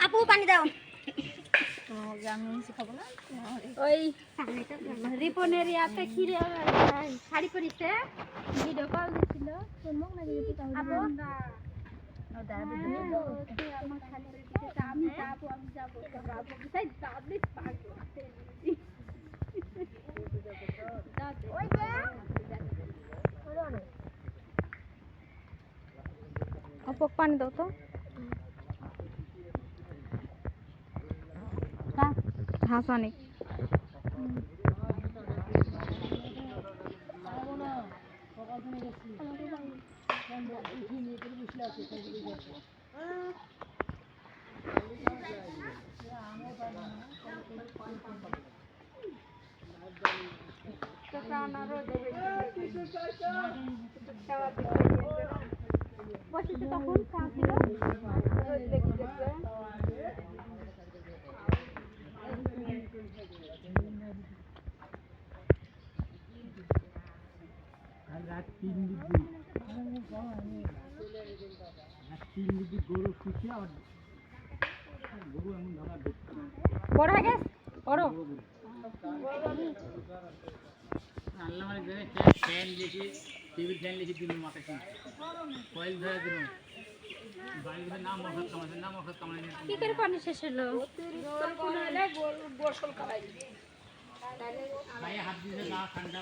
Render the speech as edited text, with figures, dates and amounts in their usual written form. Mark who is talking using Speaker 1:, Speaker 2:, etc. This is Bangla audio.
Speaker 1: আপু পানি দাও।
Speaker 2: আমি খাবো না।
Speaker 1: ওই রিপনের ইয়াতে খিরে শাড়ি পরিছে ভিডিও কল দিছিল তোর মুখ না দিতে আপু না আমার শাড়ি পরিছে আমি যাবো যাবো কোথায় যাবি পাগল ওই যে
Speaker 2: আপক পানি দাও তো। হাসানি
Speaker 1: বসেছে তখন কাঁদছিল
Speaker 3: রাত 3 ডিগ্রি গরু শুকিয়ে আর গরু এমন ধরা দেখতে
Speaker 2: বড় হয়ে গেছে বড়
Speaker 3: আল্লাহ মানে জানে ফ্যান লিখে টেবিল ফ্যান লিখে দিল মাথা কি কয়েল ধরে দিল বাইরে নাম মহৎ কামাই
Speaker 2: কি করে পানি শেষ হলো?
Speaker 3: ভাই হাত দিয়ে গা ঠান্ডা